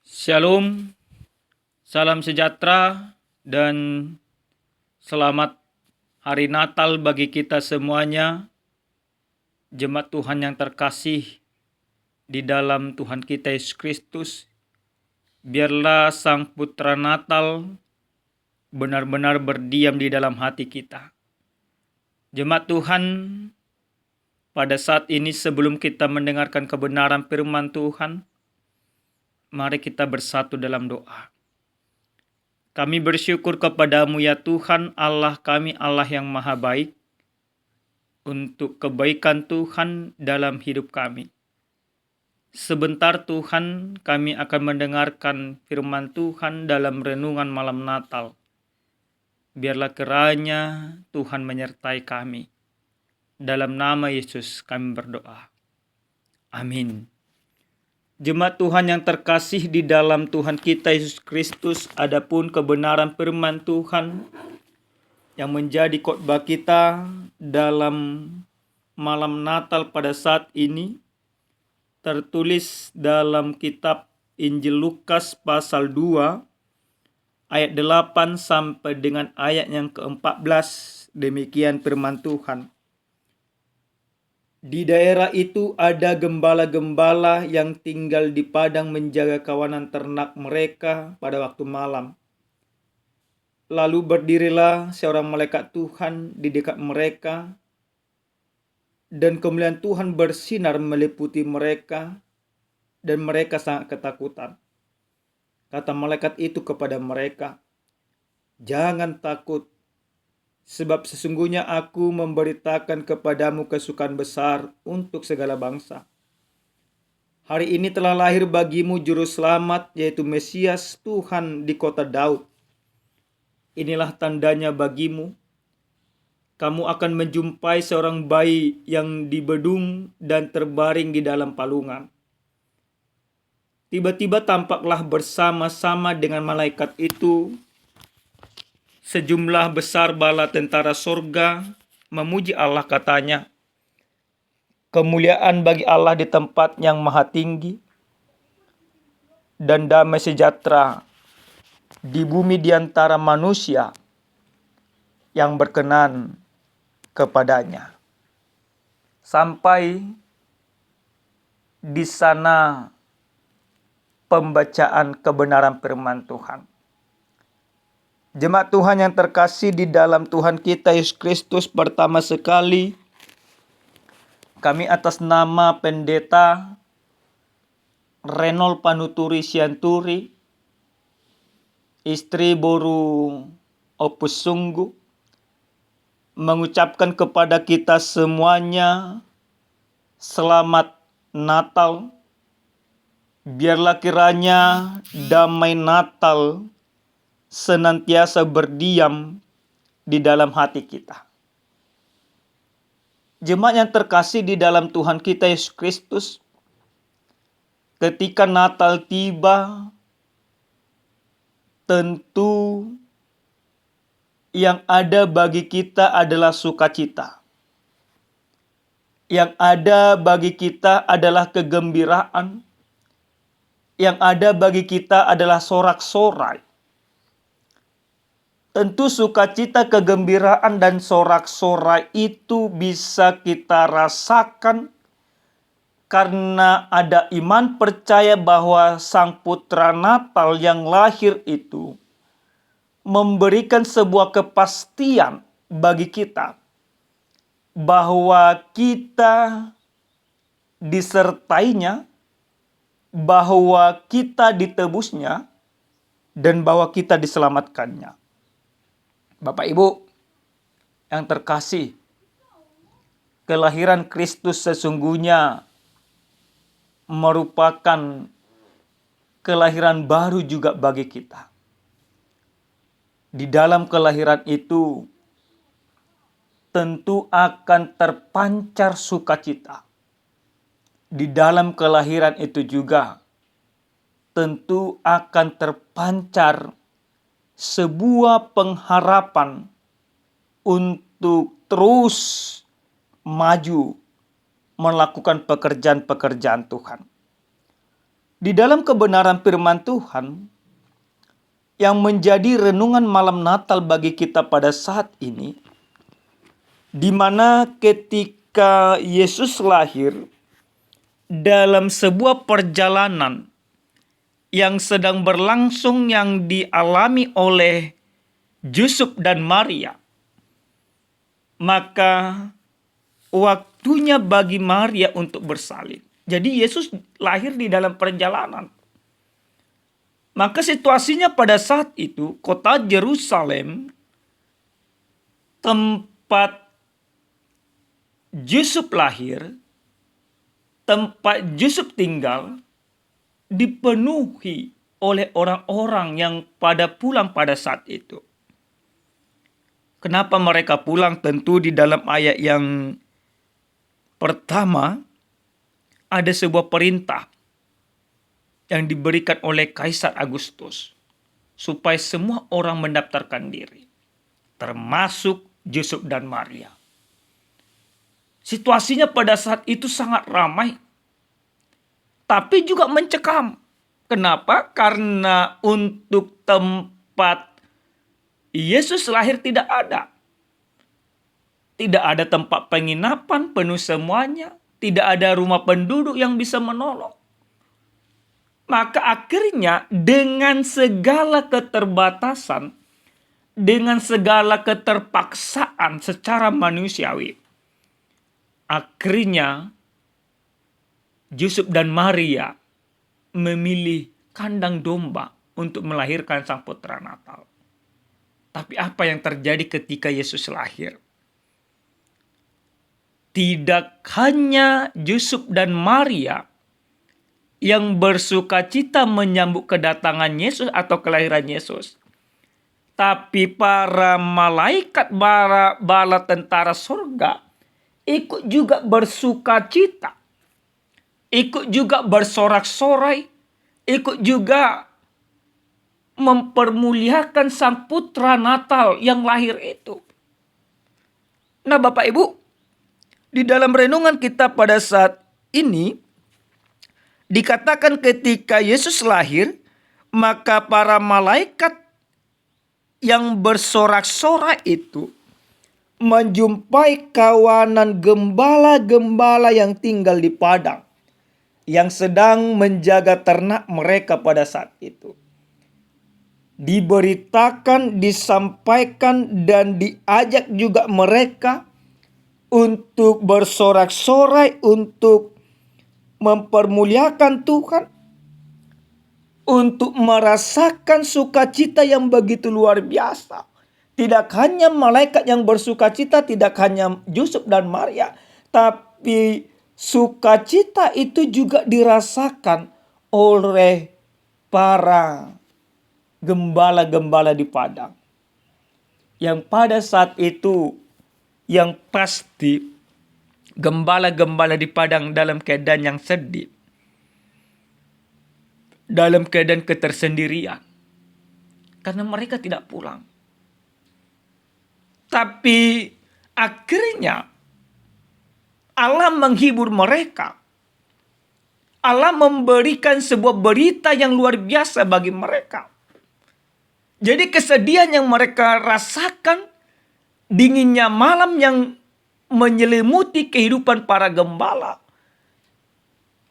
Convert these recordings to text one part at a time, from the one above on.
Shalom, salam sejahtera, dan selamat hari Natal bagi kita semuanya, jemaat Tuhan yang terkasih di dalam Tuhan kita Yesus Kristus. Biarlah Sang Putra Natal benar-benar berdiam di dalam hati kita. Jemaat Tuhan, pada saat ini sebelum kita mendengarkan kebenaran firman Tuhan, mari kita bersatu dalam doa. Kami bersyukur kepadamu ya Tuhan Allah kami, Allah yang maha baik, untuk kebaikan Tuhan dalam hidup kami. Sebentar Tuhan, kami akan mendengarkan firman Tuhan dalam renungan malam Natal. Biarlah kiranya Tuhan menyertai kami. Dalam nama Yesus kami berdoa. Amin. Jemaat Tuhan yang terkasih di dalam Tuhan kita Yesus Kristus, adapun kebenaran firman Tuhan yang menjadi khotbah kita dalam malam Natal pada saat ini tertulis dalam kitab Injil Lukas pasal 2 ayat 8 sampai dengan ayat yang ke-14. Demikian firman Tuhan. Di daerah itu ada gembala-gembala yang tinggal di padang menjaga kawanan ternak mereka pada waktu malam. Lalu berdirilah seorang malaikat Tuhan di dekat mereka, dan kemuliaan Tuhan bersinar meliputi mereka, dan mereka sangat ketakutan. Kata malaikat itu kepada mereka, "Jangan takut, sebab sesungguhnya aku memberitakan kepadamu kesukaan besar untuk segala bangsa. Hari ini telah lahir bagimu juru selamat, yaitu Mesias Tuhan di kota Daud. Inilah tandanya bagimu. Kamu akan menjumpai seorang bayi yang dibedung dan terbaring di dalam palungan." Tiba-tiba tampaklah bersama-sama dengan malaikat itu sejumlah besar bala tentara sorga memuji Allah, katanya, "Kemuliaan bagi Allah di tempat yang maha tinggi, dan damai sejahtera di bumi di antara manusia yang berkenan kepadanya." Sampai di sana pembacaan kebenaran firman Tuhan. Jemaat Tuhan yang terkasih di dalam Tuhan kita Yesus Kristus, pertama sekali kami atas nama Pendeta Renol Panuturi Sianturi, istri Boru Opus Sungguh, mengucapkan kepada kita semuanya selamat Natal. Biarlah kiranya damai Natal senantiasa berdiam di dalam hati kita. Jemaat yang terkasih di dalam Tuhan kita Yesus Kristus, ketika Natal tiba, tentu yang ada bagi kita adalah sukacita. Yang ada bagi kita adalah kegembiraan. Yang ada bagi kita adalah sorak-sorai. Tentu sukacita, kegembiraan, dan sorak-sorai itu bisa kita rasakan karena ada iman percaya bahwa Sang Putra Natal yang lahir itu memberikan sebuah kepastian bagi kita bahwa kita disertainya, bahwa kita ditebusnya, dan bahwa kita diselamatkannya. Bapak Ibu yang terkasih, kelahiran Kristus sesungguhnya merupakan kelahiran baru juga bagi kita. Di dalam kelahiran itu tentu akan terpancar sukacita. Di dalam kelahiran itu juga tentu akan terpancar sebuah pengharapan untuk terus maju melakukan pekerjaan-pekerjaan Tuhan. Di dalam kebenaran firman Tuhan yang menjadi renungan malam Natal bagi kita pada saat ini, di mana ketika Yesus lahir dalam sebuah perjalanan yang sedang berlangsung yang dialami oleh Yusuf dan Maria, maka waktunya bagi Maria untuk bersalin. Jadi Yesus lahir di dalam perjalanan. Maka situasinya pada saat itu, kota Yerusalem, tempat Yusuf lahir, tempat Yusuf tinggal, dipenuhi oleh orang-orang yang pada pulang pada saat itu. Kenapa mereka pulang? Tentu di dalam ayat yang pertama ada sebuah perintah yang diberikan oleh Kaisar Agustus supaya semua orang mendaftarkan diri, termasuk Yusuf dan Maria. Situasinya pada saat itu sangat ramai, tapi juga mencekam. Kenapa? Karena untuk tempat Yesus lahir tidak ada. Tidak ada tempat penginapan, penuh semuanya. Tidak ada rumah penduduk yang bisa menolong. Maka akhirnya dengan segala keterbatasan, dengan segala keterpaksaan secara manusiawi, akhirnya Yusuf dan Maria memilih kandang domba untuk melahirkan sang putra Natal. Tapi apa yang terjadi ketika Yesus lahir? Tidak hanya Yusuf dan Maria yang bersukacita menyambut kedatangan Yesus atau kelahiran Yesus, tapi para malaikat bala tentara surga ikut juga bersukacita, ikut juga bersorak-sorai, ikut juga mempermuliakan sang putra Natal yang lahir itu. Nah, Bapak Ibu, di dalam renungan kita pada saat ini dikatakan ketika Yesus lahir, maka para malaikat yang bersorak-sorai itu menjumpai kawanan gembala-gembala yang tinggal di padang, yang sedang menjaga ternak mereka pada saat itu. Diberitakan, disampaikan, dan diajak juga mereka untuk bersorak-sorai, untuk mempermuliakan Tuhan, untuk merasakan sukacita yang begitu luar biasa. Tidak hanya malaikat yang bersukacita, tidak hanya Yusuf dan Maria, tapi sukacita itu juga dirasakan oleh para gembala-gembala di padang. Yang pada saat itu, yang pasti gembala-gembala di padang dalam keadaan yang sedih, dalam keadaan ketersendirian, karena mereka tidak pulang. Tapi akhirnya Allah menghibur mereka. Allah memberikan sebuah berita yang luar biasa bagi mereka. Jadi kesedihan yang mereka rasakan, dinginnya malam yang menyelimuti kehidupan para gembala,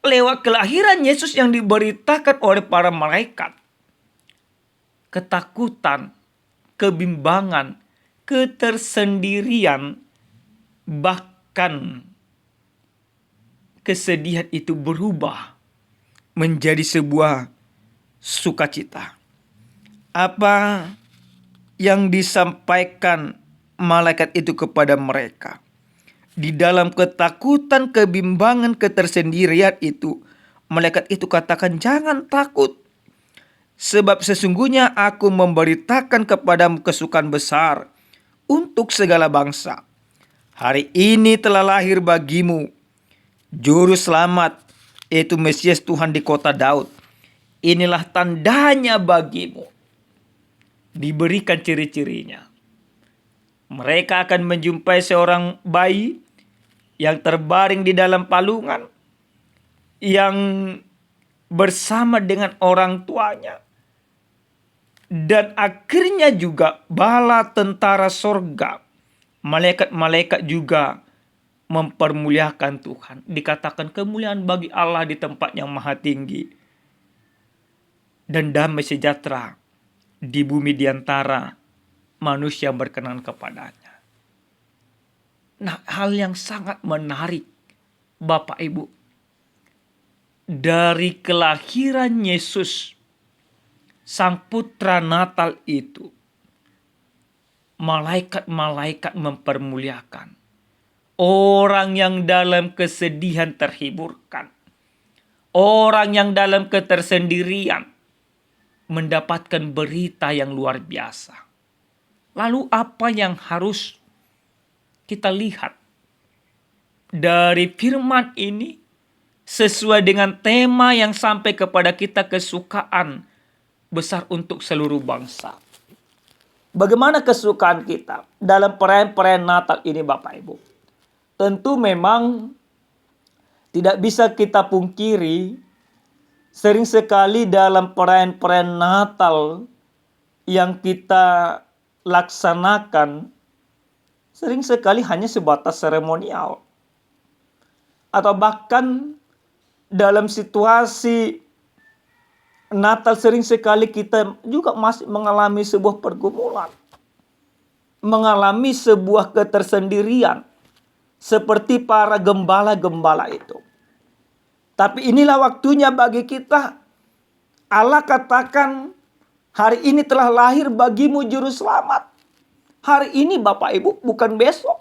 lewat kelahiran Yesus yang diberitakan oleh para malaikat, ketakutan, kebimbangan, ketersendirian, bahkan kesedihan itu berubah menjadi sebuah sukacita. Apa yang disampaikan malaikat itu kepada mereka? Di dalam ketakutan, kebimbangan, ketersendirian itu, malaikat itu katakan, jangan takut. Sebab sesungguhnya aku memberitakan kepadamu kesukaan besar untuk segala bangsa. Hari ini telah lahir bagimu Juru Selamat, yaitu Mesias Tuhan di kota Daud. Inilah tandanya bagimu. Diberikan ciri-cirinya. Mereka akan menjumpai seorang bayi yang terbaring di dalam palungan, yang bersama dengan orang tuanya. Dan akhirnya juga bala tentara sorga, malaikat-malaikat juga mempermuliakan Tuhan. Dikatakan kemuliaan bagi Allah di tempat yang maha tinggi. Dan damai sejahtera di bumi di antara manusia yang berkenan kepadanya. Nah, hal yang sangat menarik Bapak Ibu. Dari kelahiran Yesus, Sang Putra Natal itu, malaikat-malaikat mempermuliakan. Orang yang dalam kesedihan terhiburkan. Orang yang dalam ketersendirian mendapatkan berita yang luar biasa. Lalu apa yang harus kita lihat dari firman ini sesuai dengan tema yang sampai kepada kita, kesukaan besar untuk seluruh bangsa. Bagaimana kesukaan kita dalam perayaan-perayaan Natal ini Bapak Ibu? Tentu memang tidak bisa kita pungkiri, sering sekali dalam perayaan-perayaan Natal yang kita laksanakan, sering sekali hanya sebatas seremonial. Atau bahkan dalam situasi Natal sering sekali kita juga masih mengalami sebuah pergumulan. Mengalami sebuah ketersendirian. Seperti para gembala-gembala itu. Tapi inilah waktunya bagi kita. Allah katakan, hari ini telah lahir bagimu juru selamat. Hari ini Bapak Ibu, bukan besok.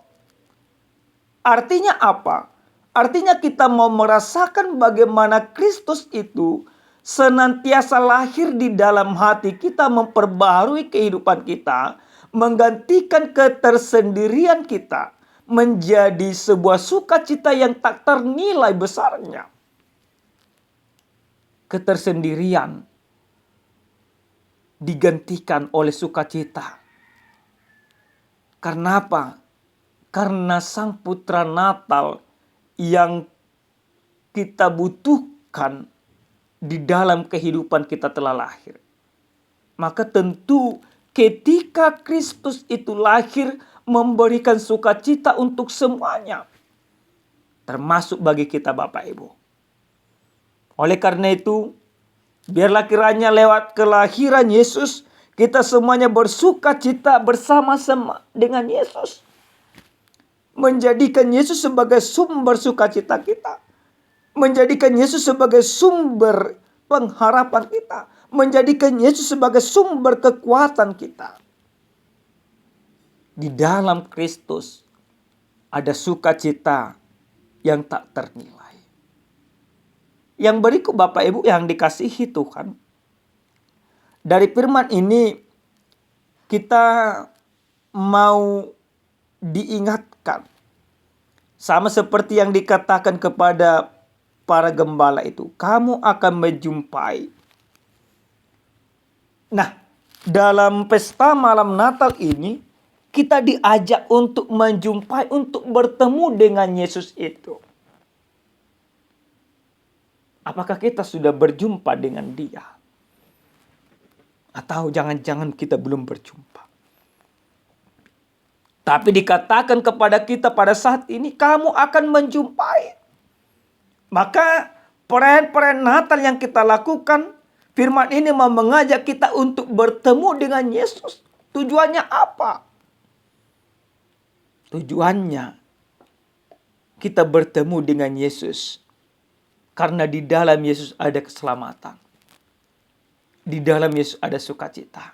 Artinya apa? Artinya kita mau merasakan bagaimana Kristus itu senantiasa lahir di dalam hati kita, memperbarui kehidupan kita, menggantikan ketersendirian kita menjadi sebuah sukacita yang tak ternilai besarnya. Ketersendirian digantikan oleh sukacita. Karena apa? Karena Sang Putra Natal yang kita butuhkan di dalam kehidupan kita telah lahir. Maka tentu ketika Kristus itu lahir, memberikan sukacita untuk semuanya. Termasuk bagi kita Bapak Ibu. Oleh karena itu, biarlah kiranya lewat kelahiran Yesus, kita semuanya bersukacita bersama-sama dengan Yesus. Menjadikan Yesus sebagai sumber sukacita kita. Menjadikan Yesus sebagai sumber pengharapan kita. Menjadikan Yesus sebagai sumber kekuatan kita. Di dalam Kristus ada sukacita yang tak ternilai. Yang berikut Bapak Ibu yang dikasihi Tuhan. Dari firman ini kita mau diingatkan. Sama seperti yang dikatakan kepada para gembala itu, kamu akan menjumpai. Nah, dalam pesta malam Natal ini, kita diajak untuk menjumpai, untuk bertemu dengan Yesus itu. Apakah kita sudah berjumpa dengan Dia? Atau jangan-jangan kita belum berjumpa? Tapi dikatakan kepada kita pada saat ini, kamu akan menjumpai. Maka perayaan-perayaan Natal yang kita lakukan, firman ini mau mengajak kita untuk bertemu dengan Yesus. Tujuannya apa? Tujuannya kita bertemu dengan Yesus. Karena di dalam Yesus ada keselamatan. Di dalam Yesus ada sukacita.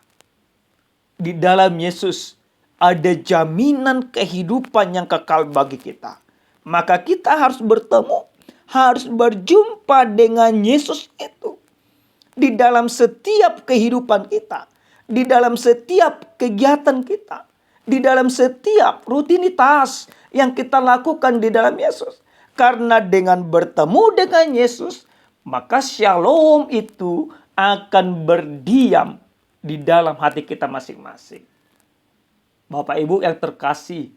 Di dalam Yesus ada jaminan kehidupan yang kekal bagi kita. Maka kita harus bertemu, harus berjumpa dengan Yesus itu. Di dalam setiap kehidupan kita. Di dalam setiap kegiatan kita. Di dalam setiap rutinitas yang kita lakukan di dalam Yesus. Karena dengan bertemu dengan Yesus, maka shalom itu akan berdiam di dalam hati kita masing-masing. Bapak Ibu yang terkasih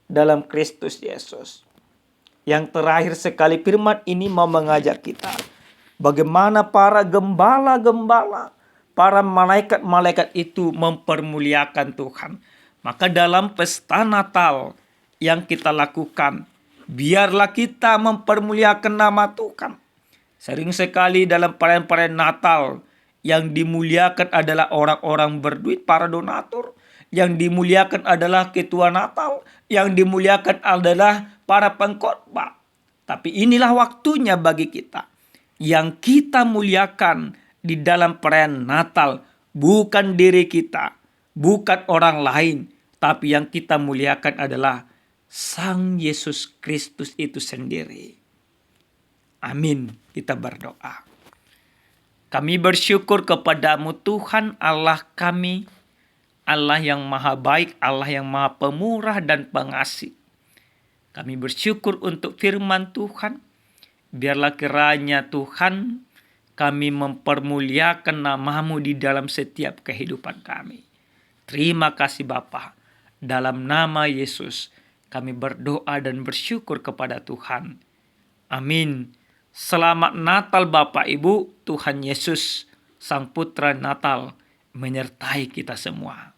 dalam Kristus Yesus. Yang terakhir sekali firman ini mau mengajak kita. bagaimana para gembala-gembala, para malaikat-malaikat itu mempermuliakan Tuhan. Maka dalam pesta Natal yang kita lakukan, biarlah kita mempermuliakan nama Tuhan. Sering sekali dalam perayaan-perayaan Natal, yang dimuliakan adalah orang-orang berduit, para donatur. Yang dimuliakan adalah ketua Natal. Yang dimuliakan adalah para pengkhotbah. Tapi inilah waktunya bagi kita. Yang kita muliakan di dalam perayaan Natal bukan diri kita, bukan orang lain, tapi yang kita muliakan adalah Sang Yesus Kristus itu sendiri. Amin. Kita berdoa. Kami bersyukur kepadamu Tuhan Allah kami, Allah yang maha baik, Allah yang maha pemurah dan pengasih. Kami bersyukur untuk firman Tuhan. Biarlah kiranya Tuhan kami mempermuliakan namamu di dalam setiap kehidupan kami. Terima kasih Bapa. Dalam nama Yesus kami berdoa dan bersyukur kepada Tuhan. Amin. Selamat Natal Bapak Ibu. Tuhan Yesus Sang Putra Natal menyertai kita semua.